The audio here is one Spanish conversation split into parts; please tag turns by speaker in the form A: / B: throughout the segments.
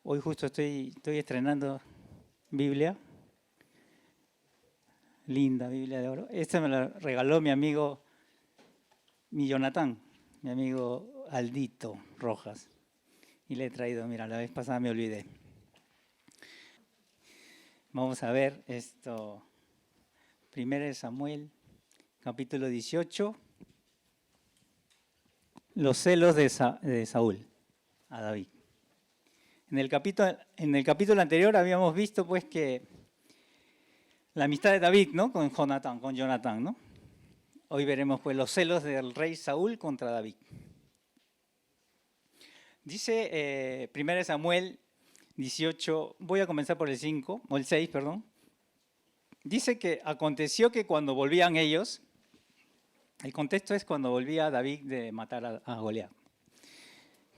A: Hoy justo estoy estrenando Biblia, linda Biblia de oro. Esta me la regaló mi amigo, mi Jonathan, mi amigo Aldito Rojas. Y le he traído, mira, la vez pasada me olvidé. Vamos a ver esto, 1 Samuel, capítulo 18, los celos de Saúl a David. En el capítulo anterior habíamos visto pues que la amistad de David, ¿no? Con Jonathan, ¿no? Hoy veremos pues los celos del rey Saúl contra David. Dice 1 Samuel 18, voy a comenzar por el 5, o el 6, perdón. Dice que aconteció que cuando volvían ellos, el contexto es cuando volvía David de matar a Goliat.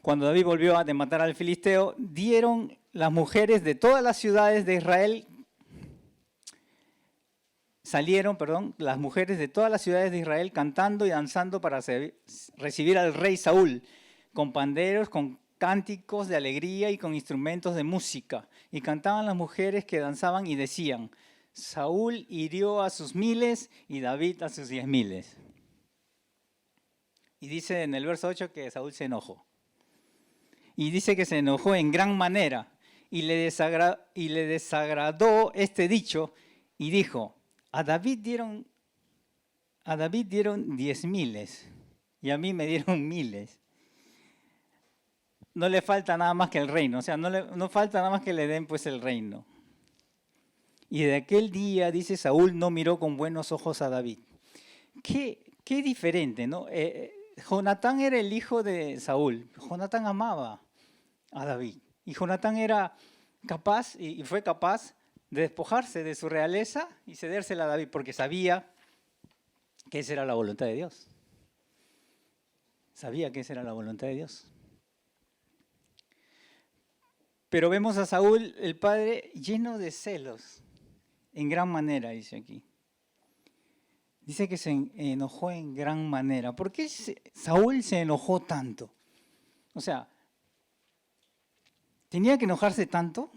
A: Cuando David volvió de matar al filisteo, dieron las mujeres de todas las ciudades de Israel, las mujeres de todas las ciudades de Israel cantando y danzando para recibir al rey Saúl, con panderos, con cánticos de alegría y con instrumentos de música. Y cantaban las mujeres que danzaban y decían: Saúl hirió a sus miles y David a sus 10,000. Y dice en el verso 8 que Saúl se enojó. Y dice que se enojó en gran manera y le desagradó este dicho y dijo: a David dieron 10,000 y a mí me dieron 1,000. No le falta nada más que el reino, o sea, no falta nada más que le den pues el reino. Y de aquel día, dice, Saúl no miró con buenos ojos a David. Qué diferente, ¿no? Jonatán era el hijo de Saúl. Jonatán amaba a David. Y Jonatán era capaz, y fue capaz, de despojarse de su realeza y cedérsela a David, porque sabía que esa era la voluntad de Dios. Sabía que esa era la voluntad de Dios. Pero vemos a Saúl, el padre, lleno de celos, en gran manera, dice aquí. Dice que se enojó en gran manera. ¿Por qué Saúl se enojó tanto? O sea, ¿tenía que enojarse tanto?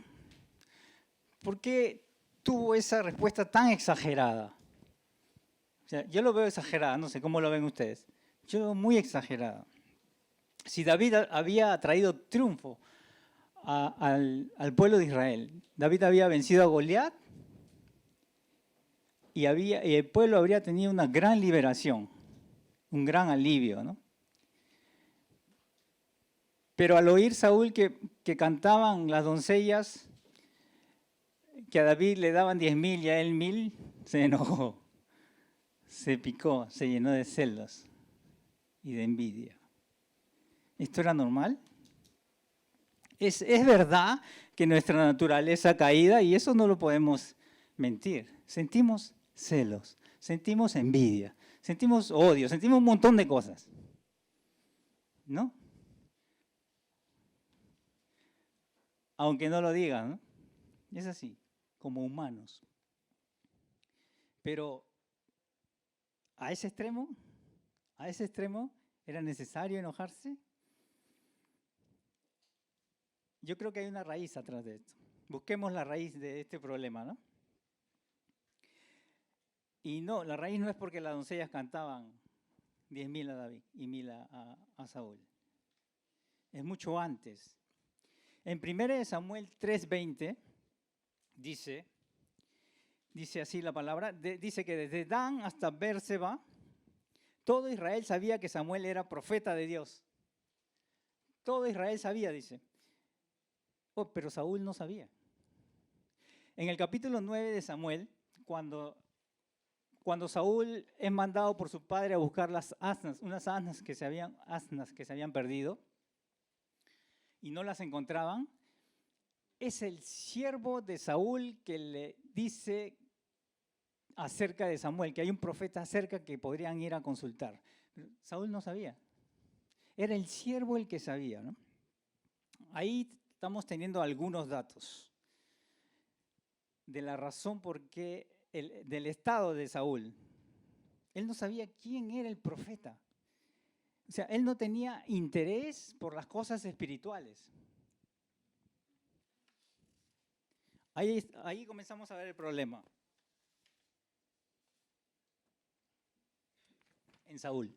A: ¿Por qué tuvo esa respuesta tan exagerada? O sea, yo lo veo exagerada, no sé cómo lo ven ustedes. Yo lo veo muy exagerada. Si David había traído triunfo al pueblo de Israel, David había vencido a Goliat y el pueblo habría tenido una gran liberación, un gran alivio, ¿no? Pero al oír Saúl que cantaban las doncellas, que a David le daban 10,000 y a él 1,000, se enojó, se picó, se llenó de celos y de envidia. ¿Esto era normal? Es verdad que nuestra naturaleza caída, y eso no lo podemos mentir, sentimos celos, sentimos envidia, sentimos odio, sentimos un montón de cosas, ¿no? Aunque no lo digan, ¿no? Es así, como humanos. Pero a ese extremo era necesario enojarse. Yo creo que hay una raíz atrás de esto. Busquemos la raíz de este problema, ¿no? Y no, la raíz no es porque las doncellas cantaban 10,000 a David y 1,000 a Saúl. Es mucho antes. En 1 Samuel 3:20 dice así la palabra, dice que desde Dan hasta Bérseba, todo Israel sabía que Samuel era profeta de Dios. Todo Israel sabía, dice. Oh, pero Saúl no sabía. En el capítulo 9 de Samuel, cuando Saúl es mandado por su padre a buscar unas asnas que se habían perdido y no las encontraban, es el siervo de Saúl que le dice acerca de Samuel, que hay un profeta cerca que podrían ir a consultar. Saúl no sabía. Era el siervo el que sabía, ¿no? Ahí estamos teniendo algunos datos de la razón por qué, del estado de Saúl. Él no sabía quién era el profeta. O sea, él no tenía interés por las cosas espirituales. Ahí comenzamos a ver el problema en Saúl.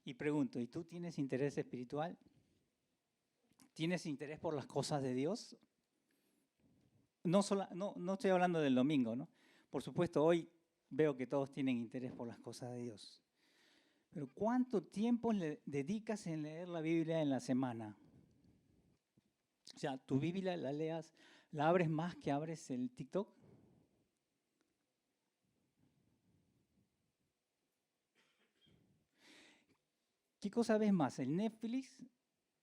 A: Y pregunto, ¿y tú tienes interés espiritual? ¿Tienes interés por las cosas de Dios? No estoy hablando del domingo, ¿no? Por supuesto, hoy veo que todos tienen interés por las cosas de Dios. Pero ¿cuánto tiempo le dedicas en leer la Biblia en la semana? O sea, ¿tu Biblia la abres más que abres el TikTok? ¿Qué cosa ves más, el Netflix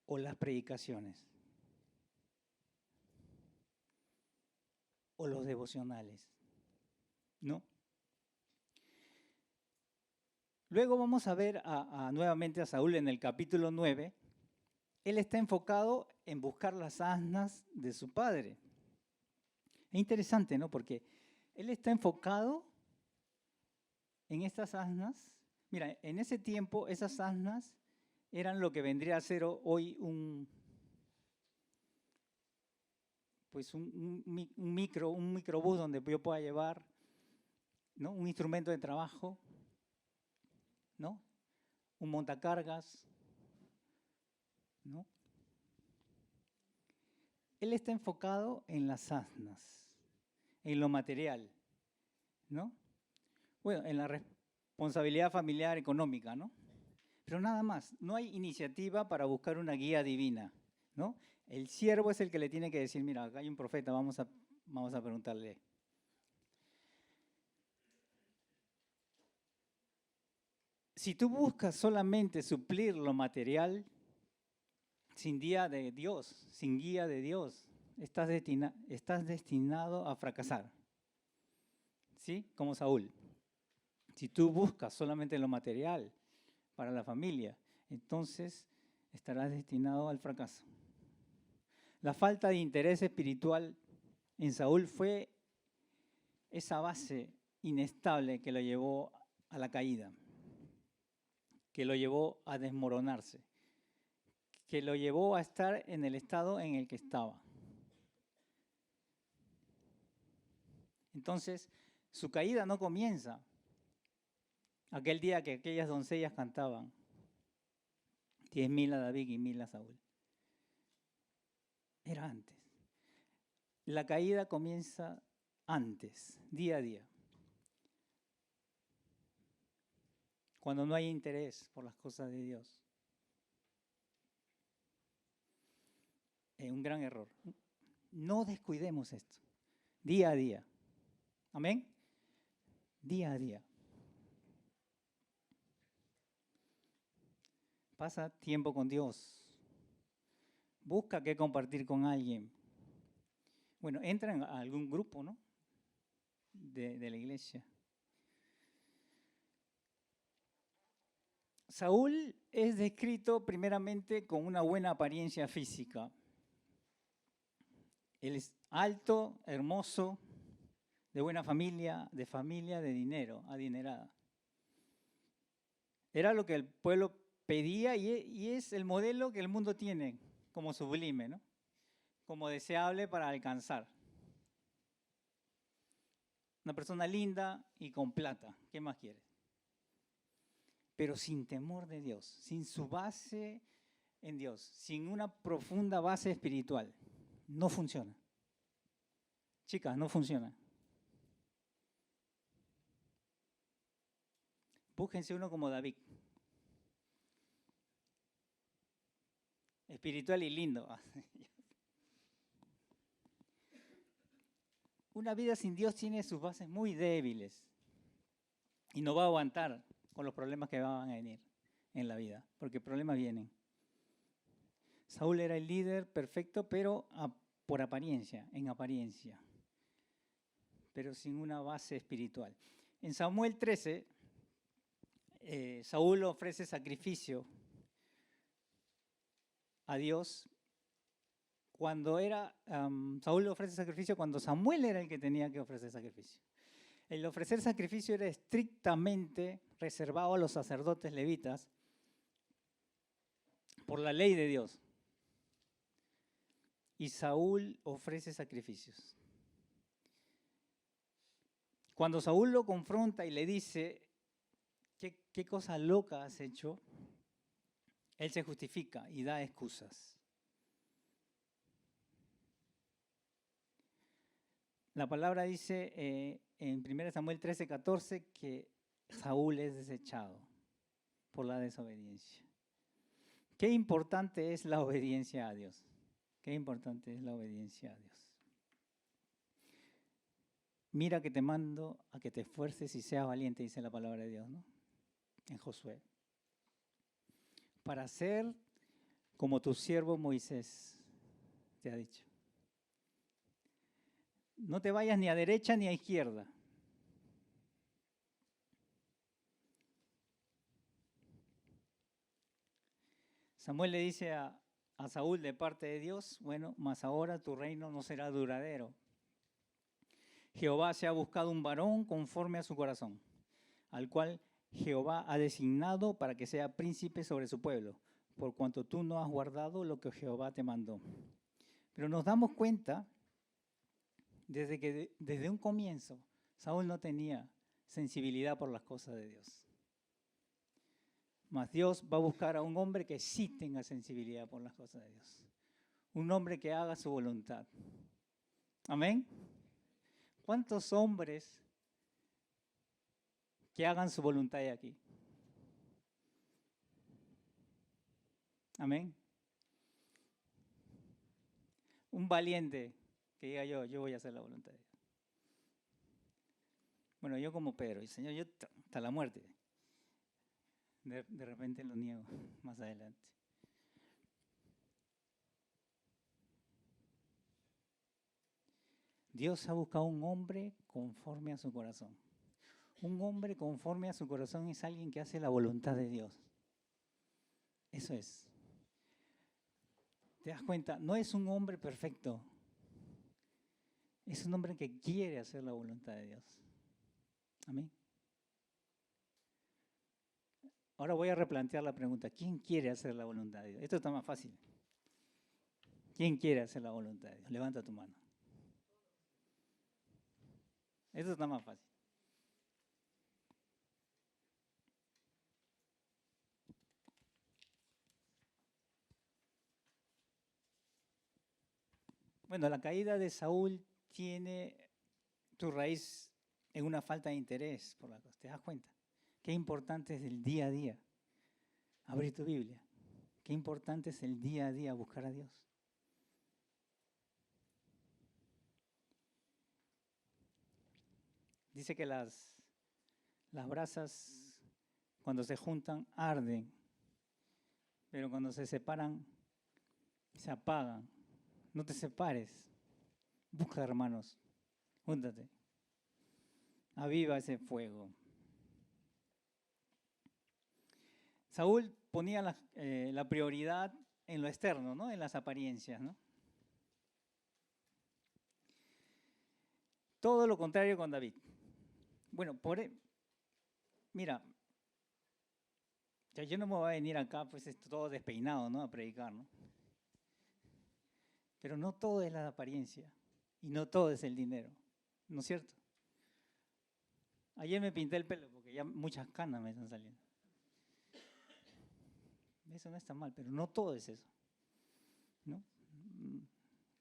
A: o las predicaciones? ¿O los devocionales? ¿No? Luego vamos a ver nuevamente a Saúl en el capítulo 9. Él está enfocado en buscar las asnas de su padre. Es interesante, ¿no? Porque él está enfocado en estas asnas. Mira, en ese tiempo esas asnas eran lo que vendría a ser hoy un microbús donde yo pueda llevar, ¿no? Un instrumento de trabajo, ¿no? Un montacargas, ¿no? Él está enfocado en las asnas, en lo material, ¿no? Bueno, en la responsabilidad familiar económica, ¿no? Pero nada más, no hay iniciativa para buscar una guía divina, ¿no? El siervo es el que le tiene que decir, mira, acá hay un profeta, vamos a preguntarle. Si tú buscas solamente suplir lo material, sin guía de Dios, estás destinado a fracasar. ¿Sí? Como Saúl. Si tú buscas solamente lo material para la familia, entonces estarás destinado al fracaso. La falta de interés espiritual en Saúl fue esa base inestable que lo llevó a la caída, que lo llevó a desmoronarse, que lo llevó a estar en el estado en el que estaba. Entonces, su caída no comienza aquel día que aquellas doncellas cantaban 10.000 a David y 1.000 a Saúl. Era antes. La caída comienza antes, día a día. Cuando no hay interés por las cosas de Dios. Es un gran error. No descuidemos esto. Día a día. Amén. Día a día. Pasa tiempo con Dios. Busca qué compartir con alguien. Bueno, entra en algún grupo, ¿no? De la iglesia. Saúl es descrito primeramente con una buena apariencia física. Él es alto, hermoso, de buena familia, de dinero, adinerada. Era lo que el pueblo pedía y es el modelo que el mundo tiene como sublime, ¿no? Como deseable para alcanzar. Una persona linda y con plata, ¿qué más quiere? Pero sin temor de Dios, sin su base en Dios, sin una profunda base espiritual, no funciona. Chicas, no funciona. Búsquense uno como David. Espiritual y lindo. Una vida sin Dios tiene sus bases muy débiles y no va a aguantar con los problemas que van a venir en la vida, porque problemas vienen. Saúl era el líder perfecto, pero por apariencia, en apariencia, pero sin una base espiritual. En Samuel 13, Saúl ofrece sacrificio a Dios Saúl ofrece sacrificio cuando Samuel era el que tenía que ofrecer sacrificio. El ofrecer sacrificio era estrictamente reservado a los sacerdotes levitas por la ley de Dios. Y Saúl ofrece sacrificios. Cuando Saúl lo confronta y le dice, ¿qué cosa loca has hecho? Él se justifica y da excusas. La palabra dice en 1 Samuel 13:14 que Saúl es desechado por la desobediencia. Qué importante es la obediencia a Dios. Qué importante es la obediencia a Dios. Mira que te mando a que te esfuerces y seas valiente, dice la palabra de Dios, ¿no? En Josué. Para ser como tu siervo Moisés te ha dicho. No te vayas ni a derecha ni a izquierda. Samuel le dice a Saúl de parte de Dios, bueno, mas ahora tu reino no será duradero. Jehová se ha buscado un varón conforme a su corazón, al cual Jehová ha designado para que sea príncipe sobre su pueblo, por cuanto tú no has guardado lo que Jehová te mandó. Pero nos damos cuenta desde un comienzo Saúl no tenía sensibilidad por las cosas de Dios. Mas Dios va a buscar a un hombre que sí tenga sensibilidad por las cosas de Dios. Un hombre que haga su voluntad. Amén. ¿Cuántos hombres que hagan su voluntad hay aquí? Amén. Un valiente que diga yo voy a hacer la voluntad de Dios. Bueno, yo como Pedro, y Señor, yo hasta la muerte. De repente lo niego más adelante. Dios ha buscado un hombre conforme a su corazón. Un hombre conforme a su corazón es alguien que hace la voluntad de Dios. Eso es. ¿Te das cuenta? No es un hombre perfecto. Es un hombre que quiere hacer la voluntad de Dios. Amén. Ahora voy a replantear la pregunta. ¿Quién quiere hacer la voluntad de Dios? Esto está más fácil. ¿Quién quiere hacer la voluntad de Dios? Levanta tu mano. Esto está más fácil. Bueno, la caída de Saúl tiene tu raíz en una falta de interés por la cosa. ¿Te das cuenta? Qué importante es el día a día. Abrir tu Biblia. Qué importante es el día a día buscar a Dios. Dice que las brasas cuando se juntan arden, pero cuando se separan se apagan. No te separes. Busca, hermanos. Júntate. Aviva ese fuego. Saúl ponía la prioridad en lo externo, ¿no? En las apariencias, ¿no? Todo lo contrario con David. Bueno, mira, yo no me voy a venir acá, pues todo despeinado, ¿no? A predicar, ¿no? Pero no todo es la apariencia y no todo es el dinero, ¿no es cierto? Ayer me pinté el pelo porque ya muchas canas me están saliendo. Eso no está mal, pero no todo es eso, ¿no?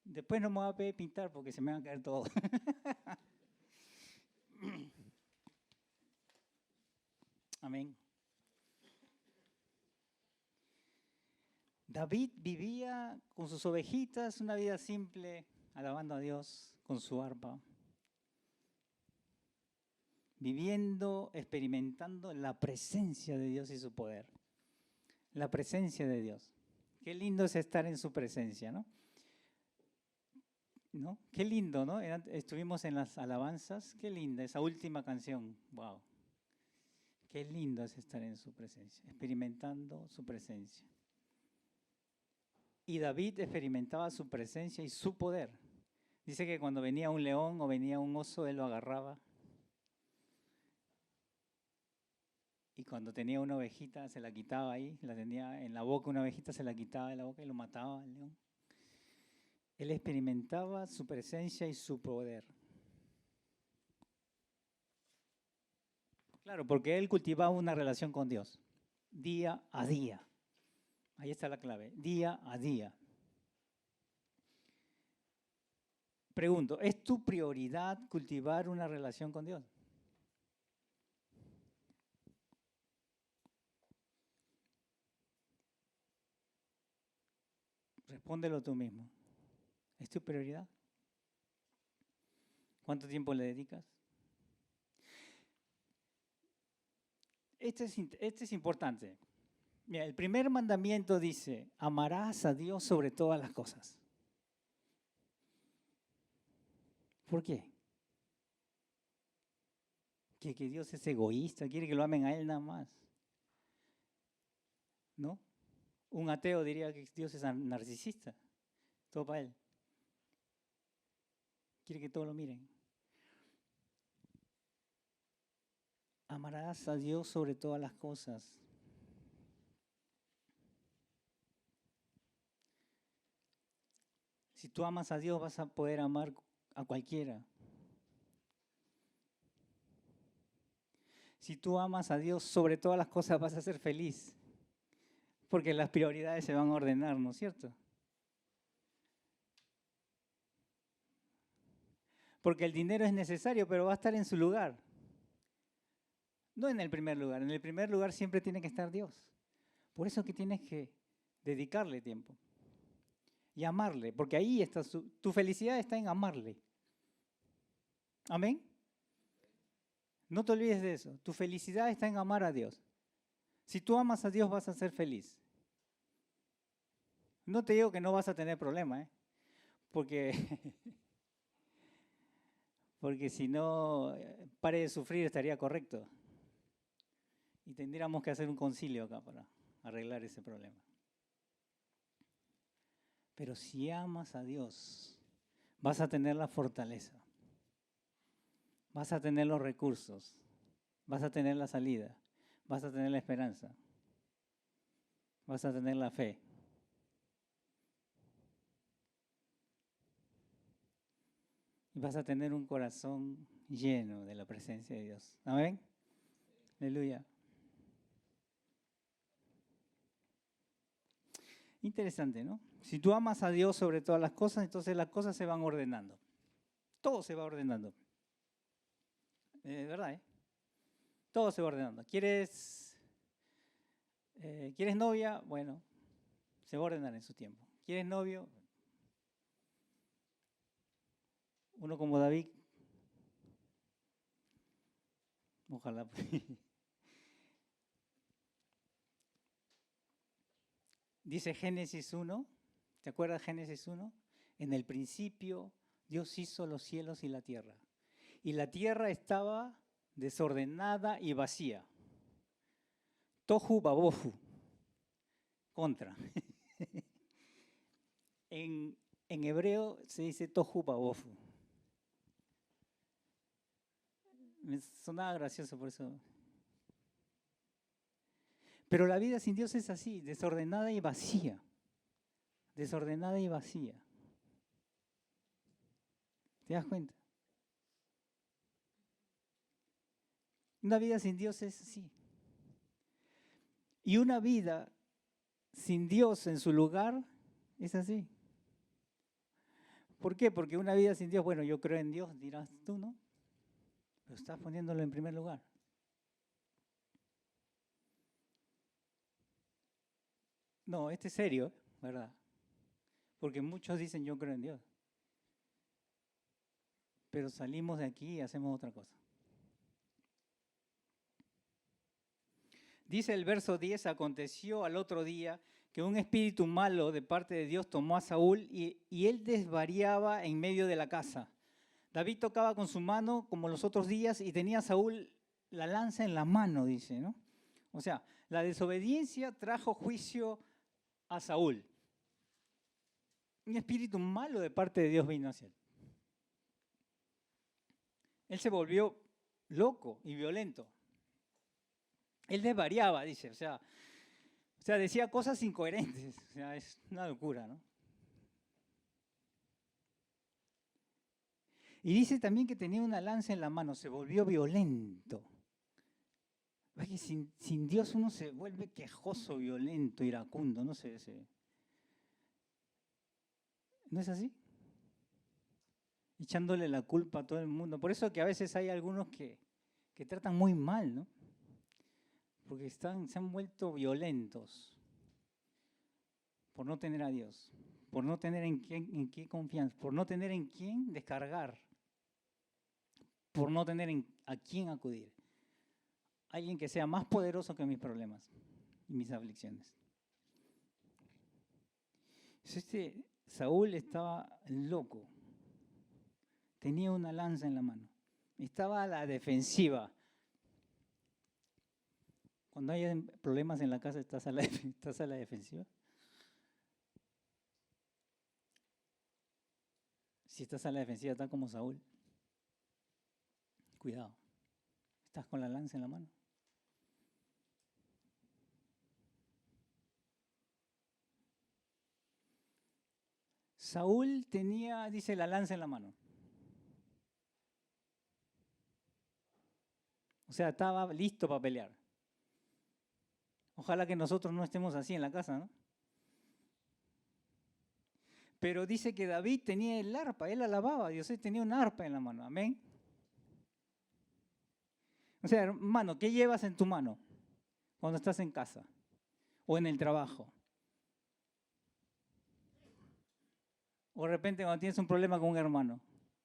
A: Después no me voy a poder pintar porque se me va a caer todo. Amén. David vivía con sus ovejitas una vida simple, alabando a Dios con su arpa, viviendo, experimentando la presencia de Dios y su poder. La presencia de Dios. Qué lindo es estar en su presencia, ¿no? ¿No? Qué lindo, ¿no? Estuvimos en las alabanzas, qué linda esa última canción, wow. Qué lindo es estar en su presencia, experimentando su presencia. Y David experimentaba su presencia y su poder. Dice que cuando venía un león o venía un oso, él lo agarraba. Y cuando tenía una ovejita, se la quitaba ahí, la tenía en la boca, una ovejita se la quitaba de la boca y lo mataba al león. Él experimentaba su presencia y su poder. Claro, porque él cultivaba una relación con Dios, día a día. Ahí está la clave, día a día. Pregunto, ¿es tu prioridad cultivar una relación con Dios? Respóndelo tú mismo. ¿Es tu prioridad? ¿Cuánto tiempo le dedicas? Este es importante. Mira, el primer mandamiento dice, amarás a Dios sobre todas las cosas. ¿Por qué? Que Dios es egoísta, quiere que lo amen a Él nada más. ¿No? Un ateo diría que Dios es narcisista, todo para Él. Quiere que todos lo miren. Amarás a Dios sobre todas las cosas. Si tú amas a Dios vas a poder amar a cualquiera. Si tú amas a Dios sobre todas las cosas vas a ser feliz. Porque las prioridades se van a ordenar, ¿no es cierto? Porque el dinero es necesario, pero va a estar en su lugar. No en el primer lugar. En el primer lugar siempre tiene que estar Dios. Por eso que tienes que dedicarle tiempo. Y amarle, porque ahí está tu felicidad está en amarle. Amén. No te olvides de eso. Tu felicidad está en amar a Dios. Si tú amas a Dios vas a ser feliz. No te digo que no vas a tener problemas, porque si no, pare de sufrir estaría correcto. Y tendríamos que hacer un concilio acá para arreglar ese problema. Pero si amas a Dios, vas a tener la fortaleza, vas a tener los recursos, vas a tener la salida, vas a tener la esperanza, vas a tener la fe. Y vas a tener un corazón lleno de la presencia de Dios. Amén. Aleluya. Interesante, ¿no? Si tú amas a Dios sobre todas las cosas, entonces las cosas se van ordenando. Todo se va ordenando. ¿Verdad? Todo se va ordenando. ¿Quieres novia? Bueno, se va a ordenar en su tiempo. ¿Quieres novio? Uno como David. Ojalá. Dice Génesis 1. ¿Te acuerdas Génesis 1? En el principio Dios hizo los cielos y la tierra. Y la tierra estaba desordenada y vacía. Tohu babohu. Contra. En hebreo se dice tohu babohu. Me sonaba gracioso por eso. Pero la vida sin Dios es así, desordenada y vacía. Desordenada y vacía. ¿Te das cuenta? Una vida sin Dios es así. Y una vida sin Dios en su lugar es así. ¿Por qué? Porque una vida sin Dios, bueno, yo creo en Dios, dirás tú, ¿no? Pero estás poniéndolo en primer lugar. No, este es serio, ¿verdad? Porque muchos dicen yo creo en Dios. Pero salimos de aquí y hacemos otra cosa. Dice el verso 10, aconteció al otro día que un espíritu malo de parte de Dios tomó a Saúl y él desvariaba en medio de la casa. David tocaba con su mano como los otros días y tenía a Saúl la lanza en la mano, dice, ¿no? O sea, la desobediencia trajo juicio a Saúl. Un espíritu malo de parte de Dios vino hacia él. Él se volvió loco y violento. Él desvariaba, dice, o sea, decía cosas incoherentes, o sea, es una locura, ¿no? Y dice también que tenía una lanza en la mano, se volvió violento. Es que sin Dios uno se vuelve quejoso, violento, iracundo, no sé. ¿No es así? Echándole la culpa a todo el mundo. Por eso que a veces hay algunos que tratan muy mal, ¿no? Porque se han vuelto violentos por no tener a Dios, por no tener en qué confianza, por no tener en quién descargar, por no tener a quién acudir. Alguien que sea más poderoso que mis problemas y mis aflicciones. Saúl estaba loco. Tenía una lanza en la mano. Estaba a la defensiva. Cuando hay problemas en la casa, ¿estás a la defensiva? Si estás a la defensiva, estás como Saúl. Cuidado. ¿Estás con la lanza en la mano? Saúl tenía, dice, la lanza en la mano. O sea, estaba listo para pelear. Ojalá que nosotros no estemos así en la casa, ¿no? Pero dice que David tenía el arpa, él alababa a Dios, él tenía un arpa en la mano, amén. O sea, hermano, ¿qué llevas en tu mano cuando estás en casa o en el trabajo? O de repente cuando tienes un problema con un hermano,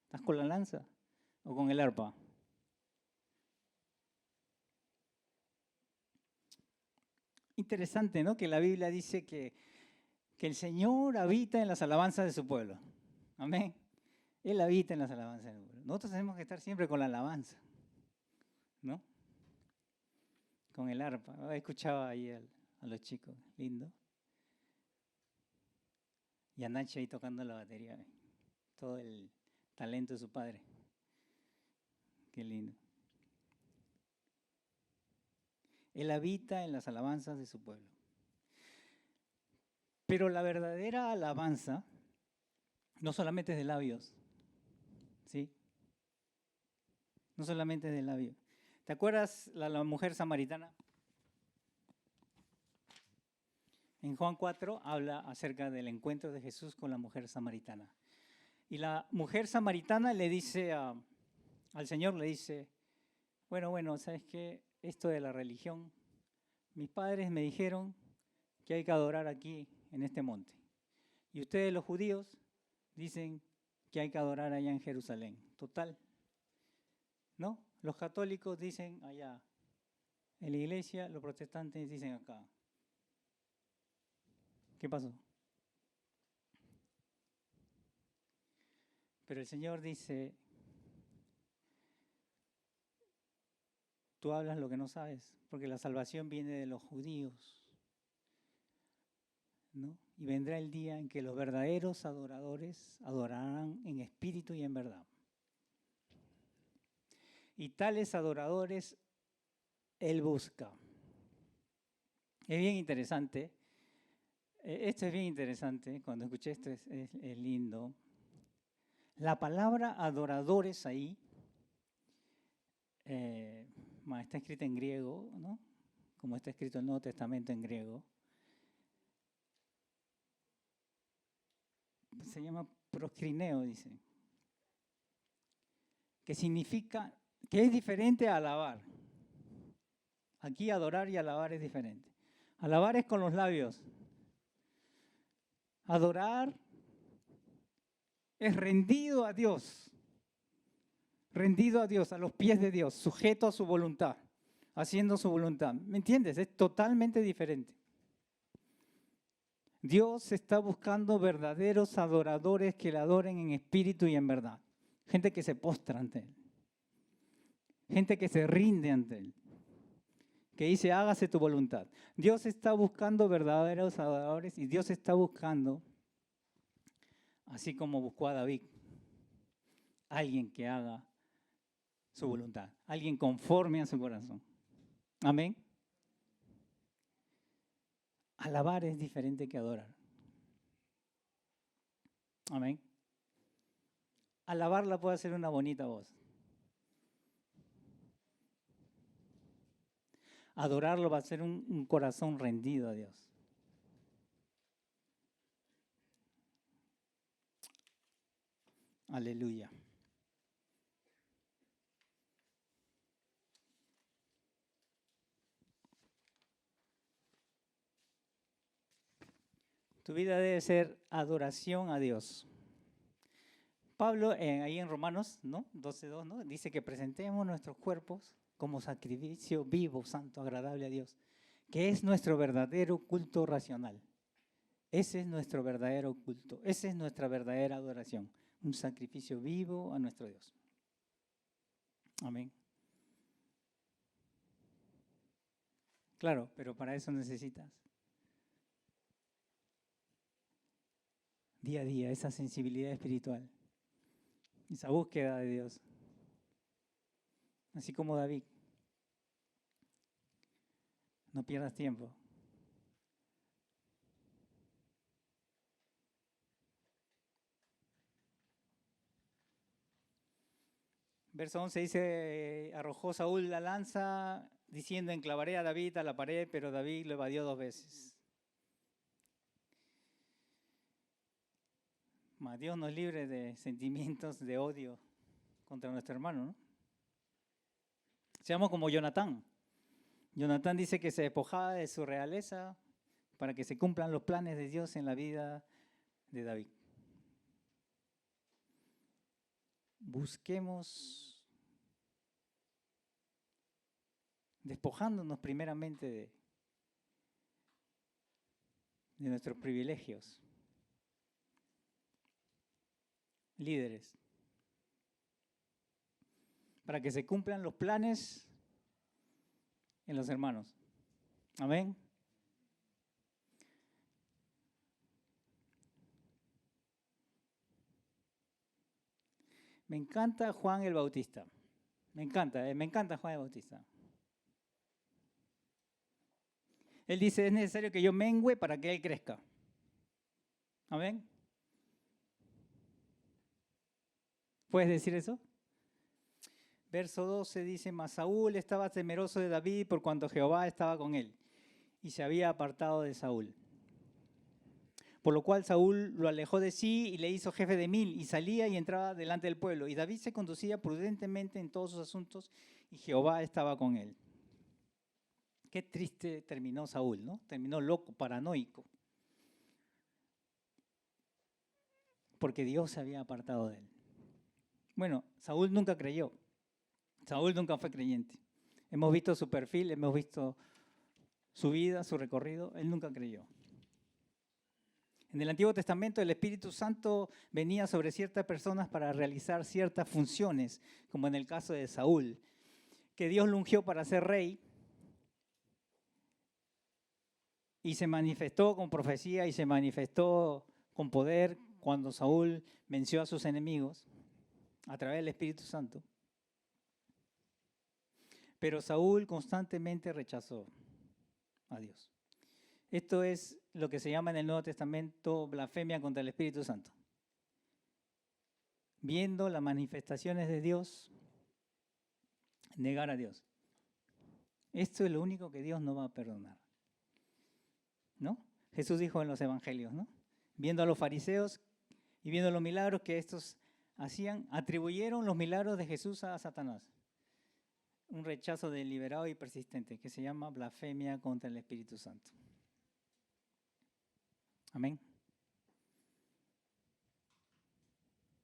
A: ¿estás con la lanza o con el arpa? Interesante, ¿no? Que la Biblia dice que el Señor habita en las alabanzas de su pueblo. Amén. Él habita en las alabanzas de su pueblo. Nosotros tenemos que estar siempre con la alabanza, ¿no? Con el arpa. Escuchaba ahí a los chicos, lindo. Y a Nacho ahí tocando la batería. Todo el talento de su padre. Qué lindo. Él habita en las alabanzas de su pueblo. Pero la verdadera alabanza no solamente es de labios, ¿sí? No solamente es de labios. ¿Te acuerdas la mujer samaritana? En Juan 4 habla acerca del encuentro de Jesús con la mujer samaritana. Y la mujer samaritana le dice al Señor, le dice, bueno, ¿sabes qué? Esto de la religión, mis padres me dijeron que hay que adorar aquí en este monte. Y ustedes los judíos dicen que hay que adorar allá en Jerusalén. Total, ¿no? Los católicos dicen allá en la iglesia, los protestantes dicen acá. ¿Qué pasó? Pero el Señor dice, tú hablas lo que no sabes, porque la salvación viene de los judíos, ¿no? Y vendrá el día en que los verdaderos adoradores adorarán en espíritu y en verdad. Y tales adoradores Él busca. Es bien interesante. Esto es bien interesante. Cuando escuché esto es lindo. La palabra adoradores ahí está escrita en griego, ¿no? Como está escrito el Nuevo Testamento en griego. Se llama proscrineo, dice. Que significa, que es diferente a alabar. Aquí adorar y alabar es diferente. Alabar es con los labios. Adorar es rendido a Dios. Rendido a Dios, a los pies de Dios, sujeto a su voluntad, haciendo su voluntad. ¿Me entiendes? Es totalmente diferente. Dios está buscando verdaderos adoradores que le adoren en espíritu y en verdad. Gente que se postra ante Él. Gente que se rinde ante Él. Que dice, hágase tu voluntad. Dios está buscando verdaderos adoradores y Dios está buscando, así como buscó a David, alguien que haga su voluntad, alguien conforme a su corazón. Amén. Alabar es diferente que adorar. Amén. Alabarla puede hacer una bonita voz. Adorarlo va a ser un corazón rendido a Dios. Aleluya. Tu vida debe ser adoración a Dios. Pablo, ahí en Romanos, ¿no? 12:2, ¿no? Dice que presentemos nuestros cuerpos como sacrificio vivo, santo, agradable a Dios, que es nuestro verdadero culto racional. Ese es nuestro verdadero culto, esa es nuestra verdadera adoración, un sacrificio vivo a nuestro Dios. Amén. Claro, pero para eso necesitas día a día esa sensibilidad espiritual, esa búsqueda de Dios. Así como David. No pierdas tiempo. Verso 11 dice, arrojó Saúl la lanza diciendo, enclavaré a David a la pared, pero David lo evadió 2 veces. Mas Dios nos libre de sentimientos de odio contra nuestro hermano, ¿no? Seamos como Jonatán. Jonatán dice que se despojaba de su realeza para que se cumplan los planes de Dios en la vida de David. Busquemos despojándonos primeramente de nuestros privilegios. Líderes. Para que se cumplan los planes en los hermanos. Amén. Me encanta Juan el Bautista. Me encanta Juan el Bautista. Él dice, es necesario que yo mengüe para que él crezca. Amén. ¿Puedes decir eso? Verso 12 dice, mas Saúl estaba temeroso de David por cuanto Jehová estaba con él y se había apartado de Saúl. Por lo cual Saúl lo alejó de sí y le hizo jefe de 1000 y salía y entraba delante del pueblo. Y David se conducía prudentemente en todos sus asuntos y Jehová estaba con él. Qué triste terminó Saúl, ¿no? Terminó loco, paranoico. Porque Dios se había apartado de él. Bueno, Saúl nunca creyó. Saúl nunca fue creyente. Hemos visto su perfil, hemos visto su vida, su recorrido. Él nunca creyó. En el Antiguo Testamento el Espíritu Santo venía sobre ciertas personas para realizar ciertas funciones, como en el caso de Saúl, que Dios lo ungió para ser rey y se manifestó con profecía y se manifestó con poder cuando Saúl venció a sus enemigos a través del Espíritu Santo. Pero Saúl constantemente rechazó a Dios. Esto es lo que se llama en el Nuevo Testamento blasfemia contra el Espíritu Santo. Viendo las manifestaciones de Dios, negar a Dios. Esto es lo único que Dios no va a perdonar. ¿No? Jesús dijo en los evangelios, ¿no? Viendo a los fariseos y viendo los milagros que estos hacían, atribuyeron los milagros de Jesús a Satanás. Un rechazo deliberado y persistente que se llama blasfemia contra el Espíritu Santo. Amén.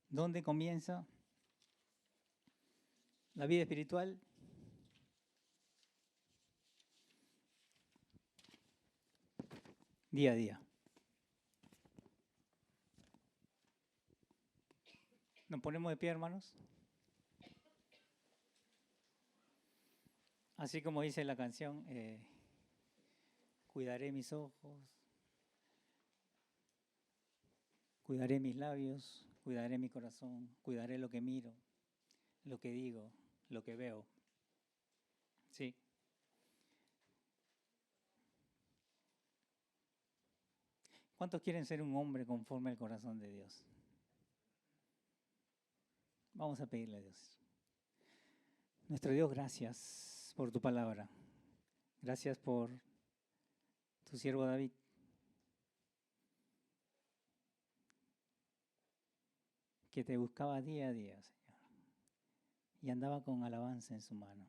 A: ¿Dónde comienza la vida espiritual? Día a día. ¿Nos ponemos de pie, hermanos? Así como dice la canción, cuidaré mis ojos, cuidaré mis labios, cuidaré mi corazón, cuidaré lo que miro, lo que digo, lo que veo. Sí. ¿Cuántos quieren ser un hombre conforme al corazón de Dios? Vamos a pedirle a Dios. Nuestro Dios, gracias por tu palabra. Gracias por tu siervo David. Que te buscaba día a día, Señor. Y andaba con alabanza en su mano,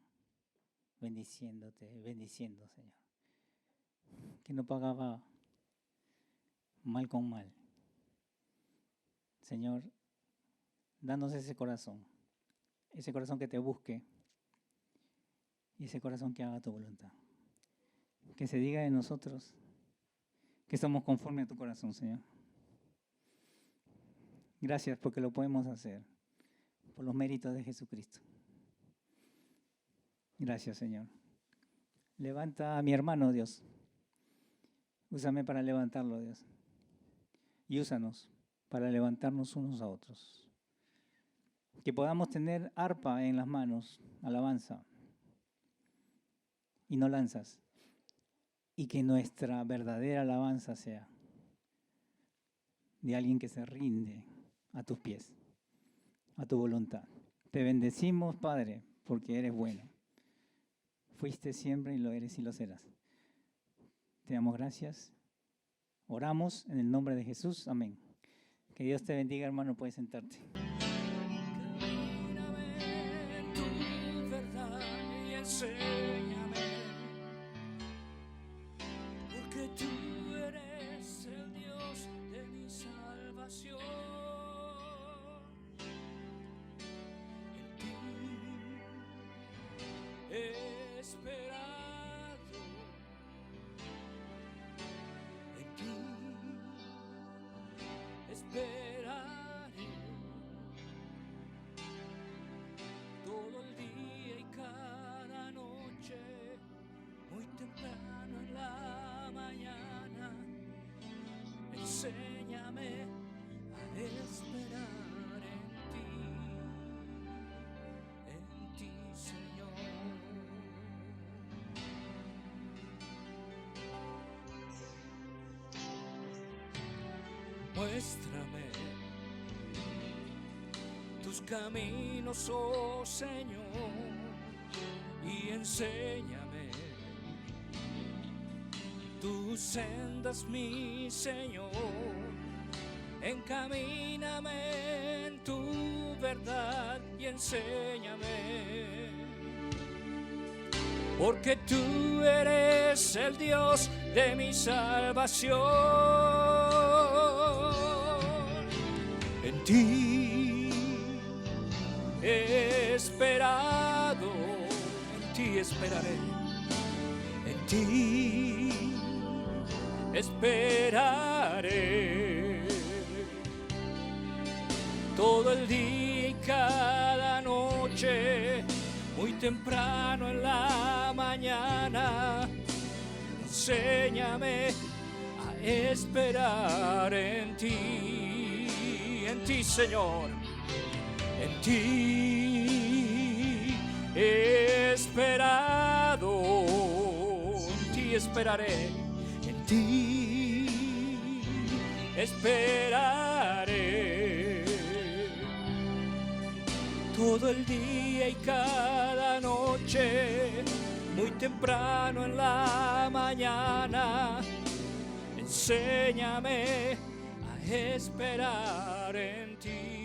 A: bendiciendo, Señor. Que no pagaba mal con mal. Señor, danos ese corazón que te busque y ese corazón que haga tu voluntad. Que se diga de nosotros que somos conforme a tu corazón, Señor. Gracias porque lo podemos hacer por los méritos de Jesucristo. Gracias, Señor. Levanta a mi hermano, Dios. Úsame para levantarlo, Dios. Y úsanos para levantarnos unos a otros. Que podamos tener arpa en las manos, alabanza, y no lanzas. Y que nuestra verdadera alabanza sea de alguien que se rinde a tus pies, a tu voluntad. Te bendecimos, Padre, porque eres bueno. Fuiste siempre y lo eres y lo serás. Te damos gracias. Oramos en el nombre de Jesús. Amén. Que Dios te bendiga, hermano. Puedes sentarte.
B: Camíname en tu verdad y enséñame, porque tú eres el Dios de mi salvación. En ti he esperado, en ti esperaré todo el día y cada noche, muy temprano en la mañana. Enséñame a esperar en ti, Señor. Muéstrame tus caminos, oh Señor, y enséñame tus sendas, mi Señor. Encamíname en tu verdad y enséñame, porque tú eres el Dios de mi salvación. En ti he esperado, en ti esperaré, en ti esperaré todo el día y cada noche, muy temprano en la mañana. Enséñame a esperar en ti, Señor. En ti he esperado, en ti esperaré, en ti esperaré todo el día y cada noche, muy temprano en la mañana. Enséñame a esperar en ti.